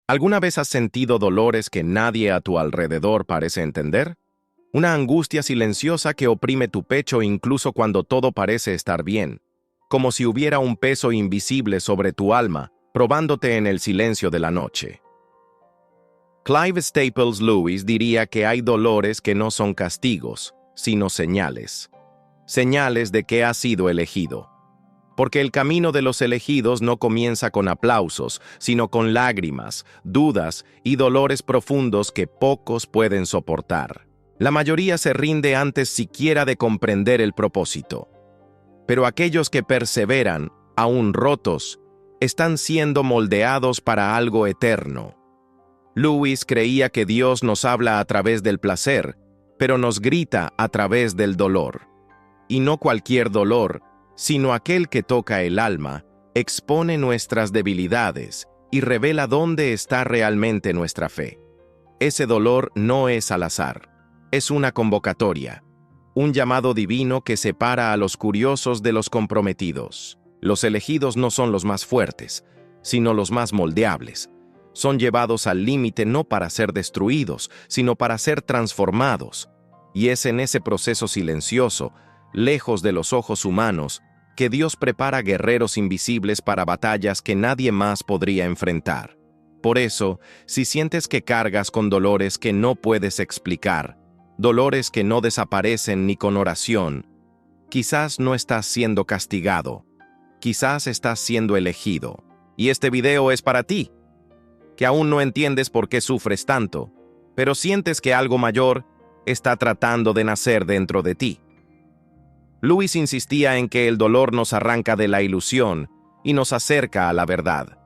¿Alguna vez has sentido dolores que nadie a tu alrededor parece entender? Una angustia silenciosa que oprime tu pecho incluso cuando todo parece estar bien, como si hubiera un peso invisible sobre tu alma, probándote en el silencio de la noche. Clive Staples Lewis diría que hay dolores que no son castigos, sino señales. Señales de que has sido elegido. Porque el camino de los elegidos no comienza con aplausos, sino con lágrimas, dudas y dolores profundos que pocos pueden soportar. La mayoría se rinde antes siquiera de comprender el propósito. Pero aquellos que perseveran, aún rotos, están siendo moldeados para algo eterno. Lewis creía que Dios nos habla a través del placer, pero nos grita a través del dolor. Y no cualquier dolor, sino aquel que toca el alma, expone nuestras debilidades y revela dónde está realmente nuestra fe. Ese dolor no es al azar, es una convocatoria, un llamado divino que separa a los curiosos de los comprometidos. Los elegidos no son los más fuertes, sino los más moldeables. Son llevados al límite no para ser destruidos, sino para ser transformados. Y es en ese proceso silencioso, lejos de los ojos humanos, que Dios prepara guerreros invisibles para batallas que nadie más podría enfrentar. Por eso, si sientes que cargas con dolores que no puedes explicar, dolores que no desaparecen ni con oración, quizás no estás siendo castigado, quizás estás siendo elegido. Y este video es para ti, que aún no entiendes por qué sufres tanto, pero sientes que algo mayor está tratando de nacer dentro de ti. Lewis insistía en que el dolor nos arranca de la ilusión y nos acerca a la verdad.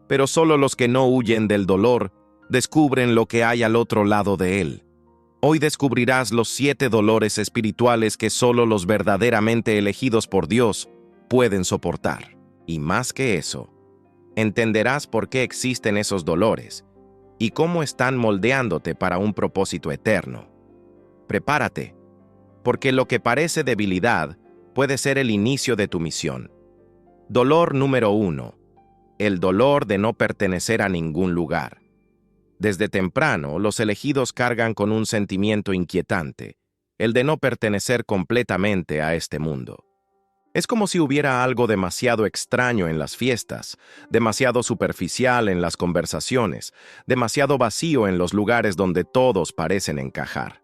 Pero solo los que no huyen del dolor descubren lo que hay al otro lado de él. Hoy descubrirás los 7 dolores espirituales que solo los verdaderamente elegidos por Dios pueden soportar. Y más que eso, entenderás por qué existen esos dolores y cómo están moldeándote para un propósito eterno. Prepárate, porque lo que parece debilidad puede ser el inicio de tu misión. Dolor número 1. El dolor de no pertenecer a ningún lugar. Desde temprano, los elegidos cargan con un sentimiento inquietante, el de no pertenecer completamente a este mundo. Es como si hubiera algo demasiado extraño en las fiestas, demasiado superficial en las conversaciones, demasiado vacío en los lugares donde todos parecen encajar.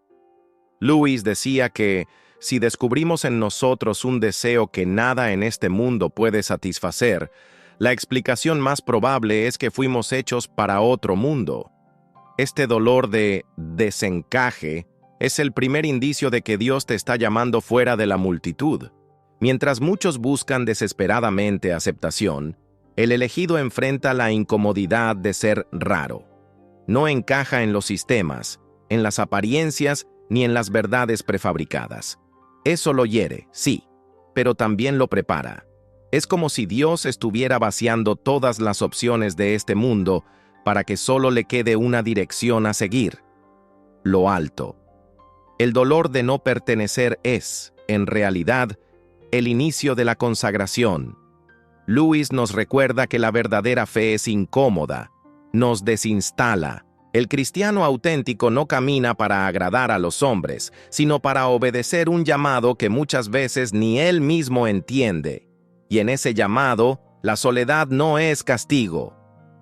Lewis decía que, si descubrimos en nosotros un deseo que nada en este mundo puede satisfacer, la explicación más probable es que fuimos hechos para otro mundo. Este dolor de desencaje es el primer indicio de que Dios te está llamando fuera de la multitud. Mientras muchos buscan desesperadamente aceptación, el elegido enfrenta la incomodidad de ser raro. No encaja en los sistemas, en las apariencias ni en las verdades prefabricadas. Eso lo hiere, sí, pero también lo prepara. Es como si Dios estuviera vaciando todas las opciones de este mundo para que solo le quede una dirección a seguir: lo alto. El dolor de no pertenecer es, en realidad, el inicio de la consagración. Lewis nos recuerda que la verdadera fe es incómoda, nos desinstala. El cristiano auténtico no camina para agradar a los hombres, sino para obedecer un llamado que muchas veces ni él mismo entiende. Y en ese llamado, la soledad no es castigo,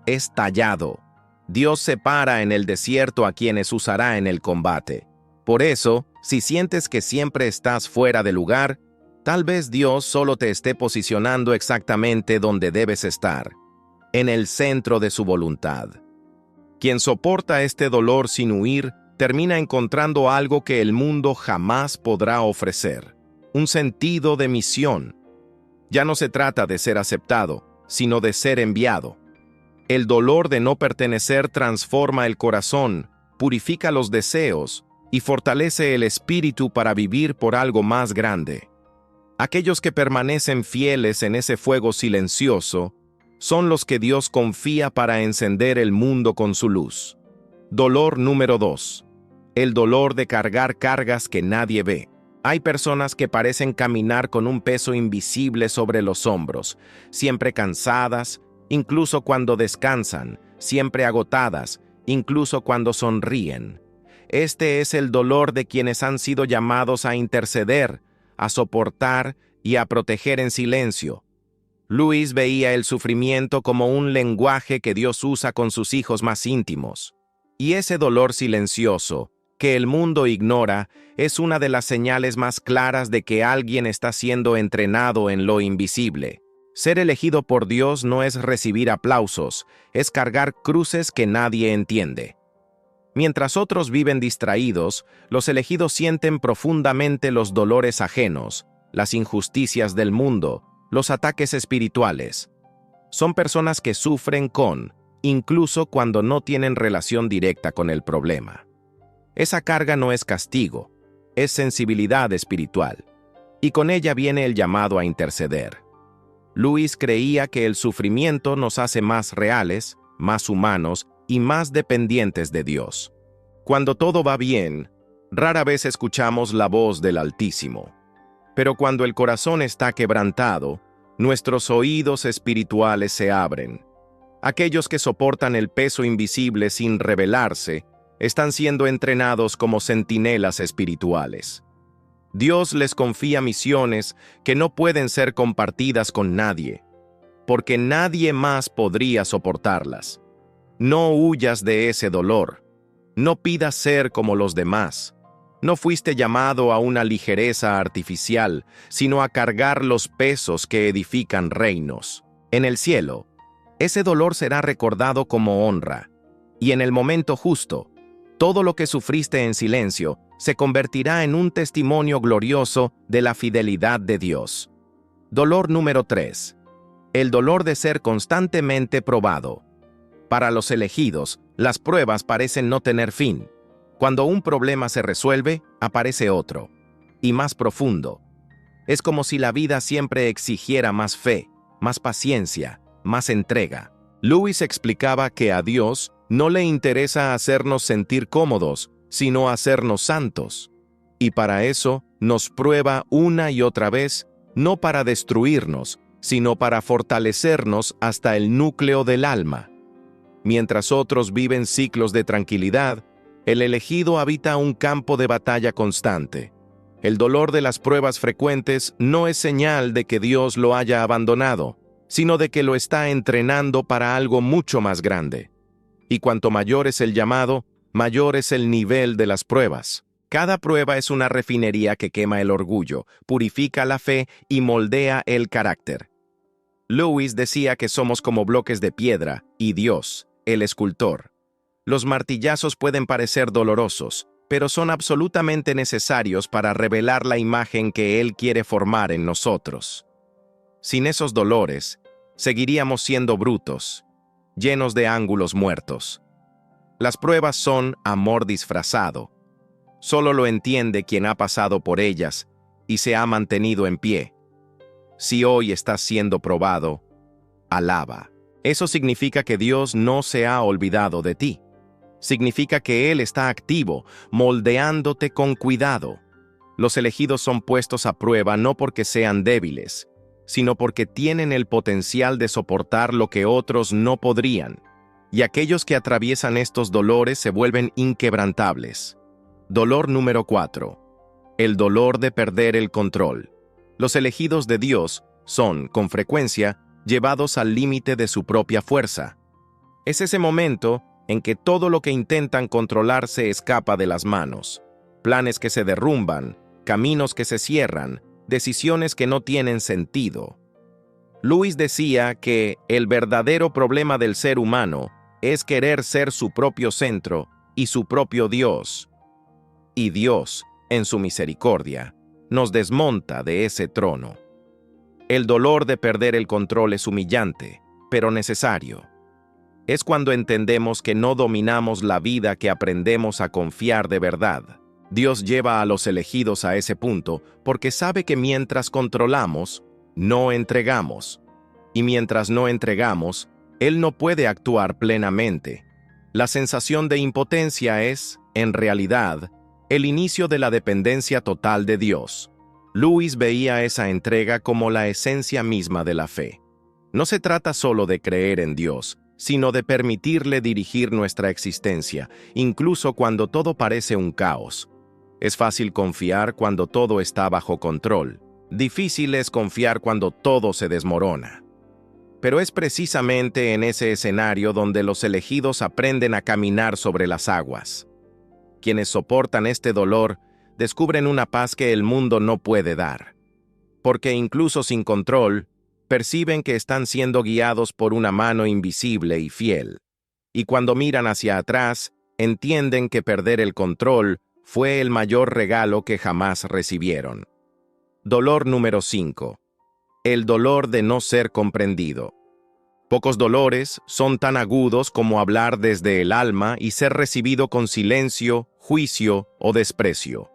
es tallado. Dios separa en el desierto a quienes usará en el combate. Por eso, si sientes que siempre estás fuera de lugar, tal vez Dios solo te esté posicionando exactamente donde debes estar, en el centro de su voluntad. Quien soporta este dolor sin huir, termina encontrando algo que el mundo jamás podrá ofrecer: un sentido de misión. Ya no se trata de ser aceptado, sino de ser enviado. El dolor de no pertenecer transforma el corazón, purifica los deseos y fortalece el espíritu para vivir por algo más grande. Aquellos que permanecen fieles en ese fuego silencioso son los que Dios confía para encender el mundo con su luz. Dolor número 2. El dolor de cargar cargas que nadie ve. Hay personas que parecen caminar con un peso invisible sobre los hombros, siempre cansadas, incluso cuando descansan, siempre agotadas, incluso cuando sonríen. Este es el dolor de quienes han sido llamados a interceder, a soportar y a proteger en silencio. Luis veía el sufrimiento como un lenguaje que Dios usa con sus hijos más íntimos. Y ese dolor silencioso, que el mundo ignora, es una de las señales más claras de que alguien está siendo entrenado en lo invisible. Ser elegido por Dios no es recibir aplausos, es cargar cruces que nadie entiende. Mientras otros viven distraídos, los elegidos sienten profundamente los dolores ajenos, las injusticias del mundo, los ataques espirituales. Son personas que sufren incluso cuando no tienen relación directa con el problema. Esa carga no es castigo, es sensibilidad espiritual, y con ella viene el llamado a interceder. Luis creía que el sufrimiento nos hace más reales, más humanos y más dependientes de Dios. Cuando todo va bien, rara vez escuchamos la voz del Altísimo. Pero cuando el corazón está quebrantado, nuestros oídos espirituales se abren. Aquellos que soportan el peso invisible sin rebelarse, están siendo entrenados como centinelas espirituales. Dios les confía misiones que no pueden ser compartidas con nadie, porque nadie más podría soportarlas. No huyas de ese dolor. No pidas ser como los demás. No fuiste llamado a una ligereza artificial, sino a cargar los pesos que edifican reinos. En el cielo, ese dolor será recordado como honra, y en el momento justo, todo lo que sufriste en silencio se convertirá en un testimonio glorioso de la fidelidad de Dios. Dolor número 3. El dolor de ser constantemente probado. Para los elegidos, las pruebas parecen no tener fin. Cuando un problema se resuelve, aparece otro, y más profundo. Es como si la vida siempre exigiera más fe, más paciencia, más entrega. Luis explicaba que a Dios no le interesa hacernos sentir cómodos, sino hacernos santos. Y para eso nos prueba una y otra vez, no para destruirnos, sino para fortalecernos hasta el núcleo del alma. Mientras otros viven ciclos de tranquilidad, el elegido habita un campo de batalla constante. El dolor de las pruebas frecuentes no es señal de que Dios lo haya abandonado, sino de que lo está entrenando para algo mucho más grande. Y cuanto mayor es el llamado, mayor es el nivel de las pruebas. Cada prueba es una refinería que quema el orgullo, purifica la fe y moldea el carácter. Lewis decía que somos como bloques de piedra, y Dios, el escultor. Los martillazos pueden parecer dolorosos, pero son absolutamente necesarios para revelar la imagen que Él quiere formar en nosotros. Sin esos dolores, seguiríamos siendo brutos, llenos de ángulos muertos. Las pruebas son amor disfrazado. Solo lo entiende quien ha pasado por ellas y se ha mantenido en pie. Si hoy estás siendo probado, alaba. Eso significa que Dios no se ha olvidado de ti. Significa que Él está activo, moldeándote con cuidado. Los elegidos son puestos a prueba no porque sean débiles, sino porque tienen el potencial de soportar lo que otros no podrían. Y aquellos que atraviesan estos dolores se vuelven inquebrantables. Dolor número 4. El dolor de perder el control. Los elegidos de Dios son, con frecuencia, llevados al límite de su propia fuerza. Es ese momento en que todo lo que intentan controlar se escapa de las manos. Planes que se derrumban, caminos que se cierran, decisiones que no tienen sentido. Luis decía que el verdadero problema del ser humano es querer ser su propio centro y su propio Dios. Y Dios, en su misericordia, nos desmonta de ese trono. El dolor de perder el control es humillante, pero necesario. Es cuando entendemos que no dominamos la vida que aprendemos a confiar de verdad. Dios lleva a los elegidos a ese punto porque sabe que mientras controlamos, no entregamos. Y mientras no entregamos, Él no puede actuar plenamente. La sensación de impotencia es, en realidad, el inicio de la dependencia total de Dios. Luis veía esa entrega como la esencia misma de la fe. No se trata solo de creer en Dios, sino de permitirle dirigir nuestra existencia, incluso cuando todo parece un caos. Es fácil confiar cuando todo está bajo control. Difícil es confiar cuando todo se desmorona. Pero es precisamente en ese escenario donde los elegidos aprenden a caminar sobre las aguas. Quienes soportan este dolor descubren una paz que el mundo no puede dar. Porque incluso sin control, perciben que están siendo guiados por una mano invisible y fiel. Y cuando miran hacia atrás, entienden que perder el control fue el mayor regalo que jamás recibieron. Dolor número 5. El dolor de no ser comprendido. Pocos dolores son tan agudos como hablar desde el alma y ser recibido con silencio, juicio o desprecio.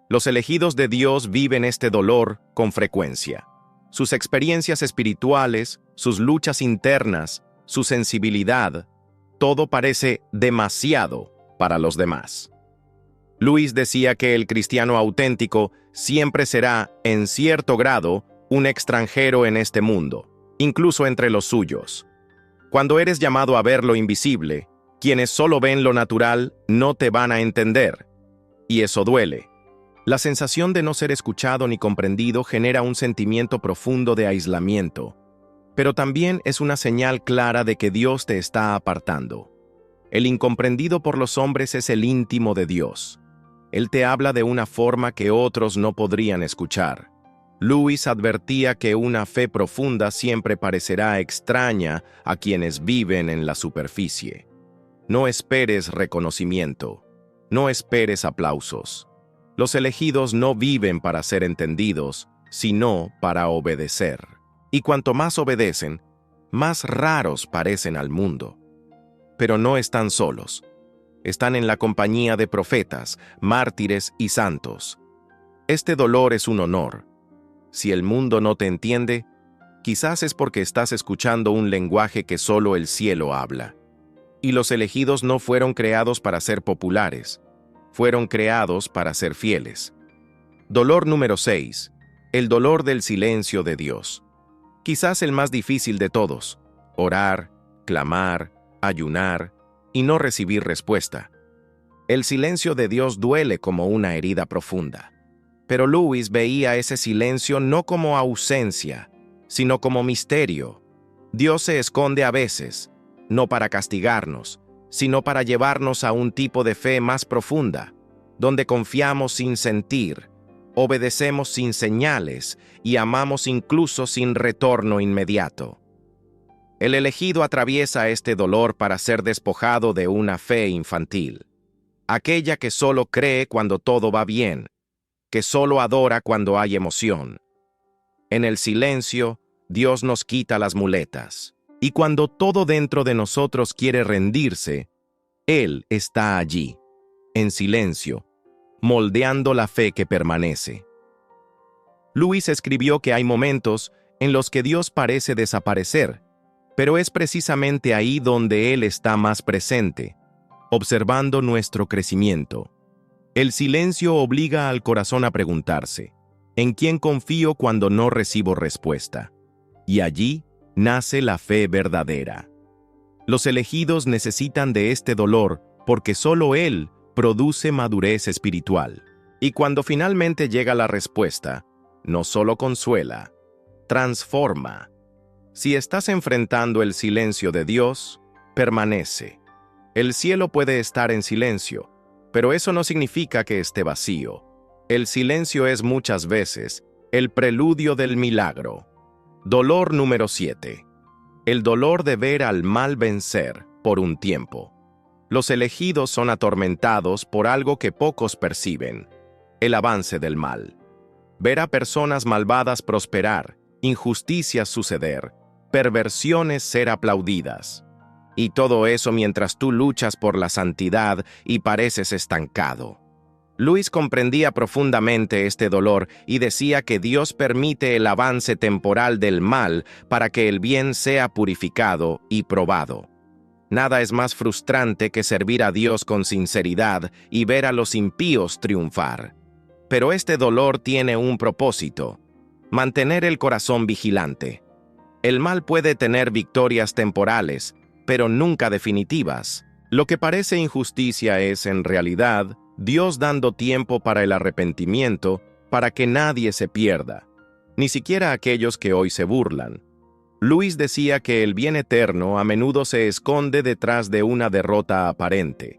Los elegidos de Dios viven este dolor con frecuencia. Sus experiencias espirituales, sus luchas internas, su sensibilidad, todo parece demasiado para los demás. Luis decía que el cristiano auténtico siempre será, en cierto grado, un extranjero en este mundo, incluso entre los suyos. Cuando eres llamado a ver lo invisible, quienes solo ven lo natural no te van a entender. Y eso duele. La sensación de no ser escuchado ni comprendido genera un sentimiento profundo de aislamiento, pero también es una señal clara de que Dios te está apartando. El incomprendido por los hombres es el íntimo de Dios. Él te habla de una forma que otros no podrían escuchar. Luis advertía que una fe profunda siempre parecerá extraña a quienes viven en la superficie. No esperes reconocimiento. No esperes aplausos. Los elegidos no viven para ser entendidos, sino para obedecer. Y cuanto más obedecen, más raros parecen al mundo. Pero no están solos. Están en la compañía de profetas, mártires y santos. Este dolor es un honor. Si el mundo no te entiende, quizás es porque estás escuchando un lenguaje que solo el cielo habla. Y los elegidos no fueron creados para ser populares, fueron creados para ser fieles. Dolor número 6. El dolor del silencio de Dios. Quizás el más difícil de todos. Orar, clamar, ayunar y no recibir respuesta. El silencio de Dios duele como una herida profunda. Pero Luis veía ese silencio no como ausencia, sino como misterio. Dios se esconde a veces, no para castigarnos, sino para llevarnos a un tipo de fe más profunda, donde confiamos sin sentir, obedecemos sin señales y amamos incluso sin retorno inmediato. El elegido atraviesa este dolor para ser despojado de una fe infantil, aquella que solo cree cuando todo va bien, que solo adora cuando hay emoción. En el silencio, Dios nos quita las muletas, y cuando todo dentro de nosotros quiere rendirse, Él está allí, en silencio, moldeando la fe que permanece. Luis escribió que hay momentos en los que Dios parece desaparecer, pero es precisamente ahí donde Él está más presente, observando nuestro crecimiento. El silencio obliga al corazón a preguntarse, ¿en quién confío cuando no recibo respuesta? Y allí nace la fe verdadera. Los elegidos necesitan de este dolor porque solo Él produce madurez espiritual. Y cuando finalmente llega la respuesta, no solo consuela, transforma. Si estás enfrentando el silencio de Dios, permanece. El cielo puede estar en silencio, pero eso no significa que esté vacío. El silencio es muchas veces el preludio del milagro. Dolor número 7. El dolor de ver al mal vencer por un tiempo. Los elegidos son atormentados por algo que pocos perciben, el avance del mal. Ver a personas malvadas prosperar, injusticias suceder, perversiones ser aplaudidas. Y todo eso mientras tú luchas por la santidad y pareces estancado. Luis comprendía profundamente este dolor y decía que Dios permite el avance temporal del mal para que el bien sea purificado y probado. Nada es más frustrante que servir a Dios con sinceridad y ver a los impíos triunfar. Pero este dolor tiene un propósito: mantener el corazón vigilante. El mal puede tener victorias temporales, pero nunca definitivas. Lo que parece injusticia es, en realidad, Dios dando tiempo para el arrepentimiento, para que nadie se pierda, ni siquiera aquellos que hoy se burlan. Luis decía que el bien eterno a menudo se esconde detrás de una derrota aparente.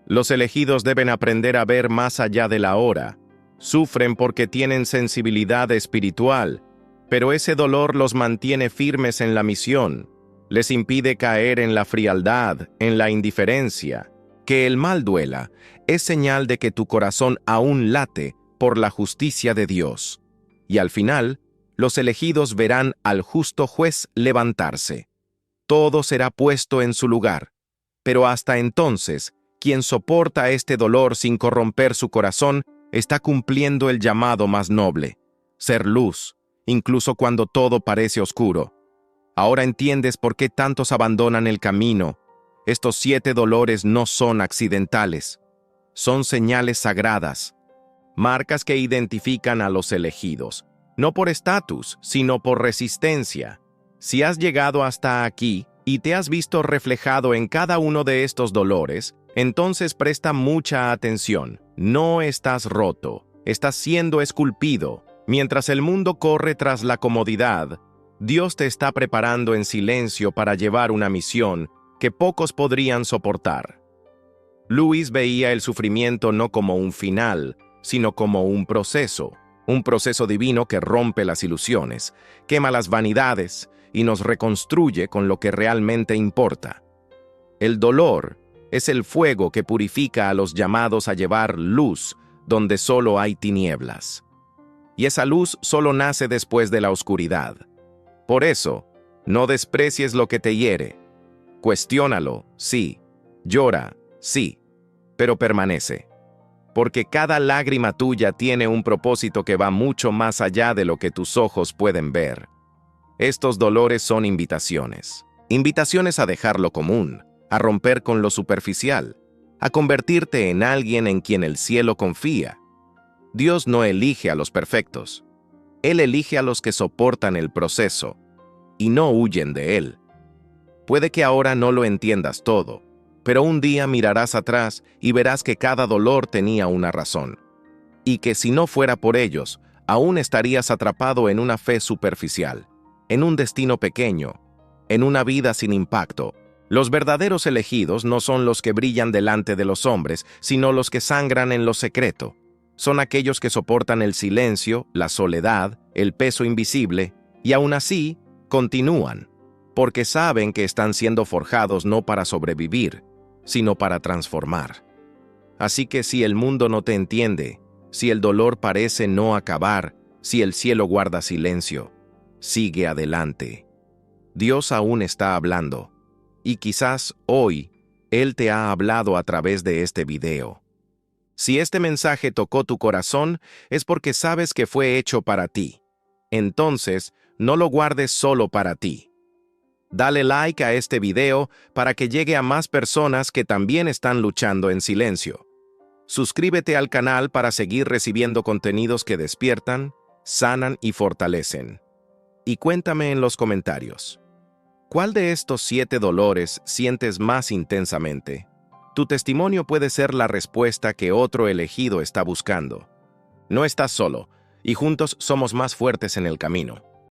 Los elegidos deben aprender a ver más allá de la hora. Sufren porque tienen sensibilidad espiritual, pero ese dolor los mantiene firmes en la misión. Les impide caer en la frialdad, en la indiferencia. Que el mal duela es señal de que tu corazón aún late por la justicia de Dios. Y al final, los elegidos verán al justo juez levantarse. Todo será puesto en su lugar. Pero hasta entonces, quien soporta este dolor sin corromper su corazón está cumpliendo el llamado más noble: ser luz, incluso cuando todo parece oscuro. Ahora entiendes por qué tantos abandonan el camino. Estos 7 dolores no son accidentales. Son señales sagradas, marcas que identifican a los elegidos, no por estatus, sino por resistencia. Si has llegado hasta aquí y te has visto reflejado en cada uno de estos dolores, entonces presta mucha atención. No estás roto, estás siendo esculpido. Mientras el mundo corre tras la comodidad, Dios te está preparando en silencio para llevar una misión que pocos podrían soportar. Luis veía el sufrimiento no como un final, sino como un proceso divino que rompe las ilusiones, quema las vanidades y nos reconstruye con lo que realmente importa. El dolor es el fuego que purifica a los llamados a llevar luz donde solo hay tinieblas. Y esa luz solo nace después de la oscuridad. Por eso, no desprecies lo que te hiere. Cuestiónalo, sí. Llora, sí. Pero permanece. Porque cada lágrima tuya tiene un propósito que va mucho más allá de lo que tus ojos pueden ver. Estos dolores son invitaciones. Invitaciones a dejar lo común, a romper con lo superficial, a convertirte en alguien en quien el cielo confía. Dios no elige a los perfectos. Él elige a los que soportan el proceso y no huyen de él. Puede que ahora no lo entiendas todo, pero un día mirarás atrás y verás que cada dolor tenía una razón, y que si no fuera por ellos, aún estarías atrapado en una fe superficial, en un destino pequeño, en una vida sin impacto. Los verdaderos elegidos no son los que brillan delante de los hombres, sino los que sangran en lo secreto. Son aquellos que soportan el silencio, la soledad, el peso invisible, y aún así, continúan, porque saben que están siendo forjados no para sobrevivir, sino para transformar. Así que si el mundo no te entiende, si el dolor parece no acabar, si el cielo guarda silencio, sigue adelante. Dios aún está hablando, y quizás hoy Él te ha hablado a través de este video. Si este mensaje tocó tu corazón, es porque sabes que fue hecho para ti. Entonces, no lo guardes solo para ti. Dale like a este video para que llegue a más personas que también están luchando en silencio. Suscríbete al canal para seguir recibiendo contenidos que despiertan, sanan y fortalecen. Y cuéntame en los comentarios, ¿cuál de estos 7 dolores sientes más intensamente? Tu testimonio puede ser la respuesta que otro elegido está buscando. No estás solo, y juntos somos más fuertes en el camino.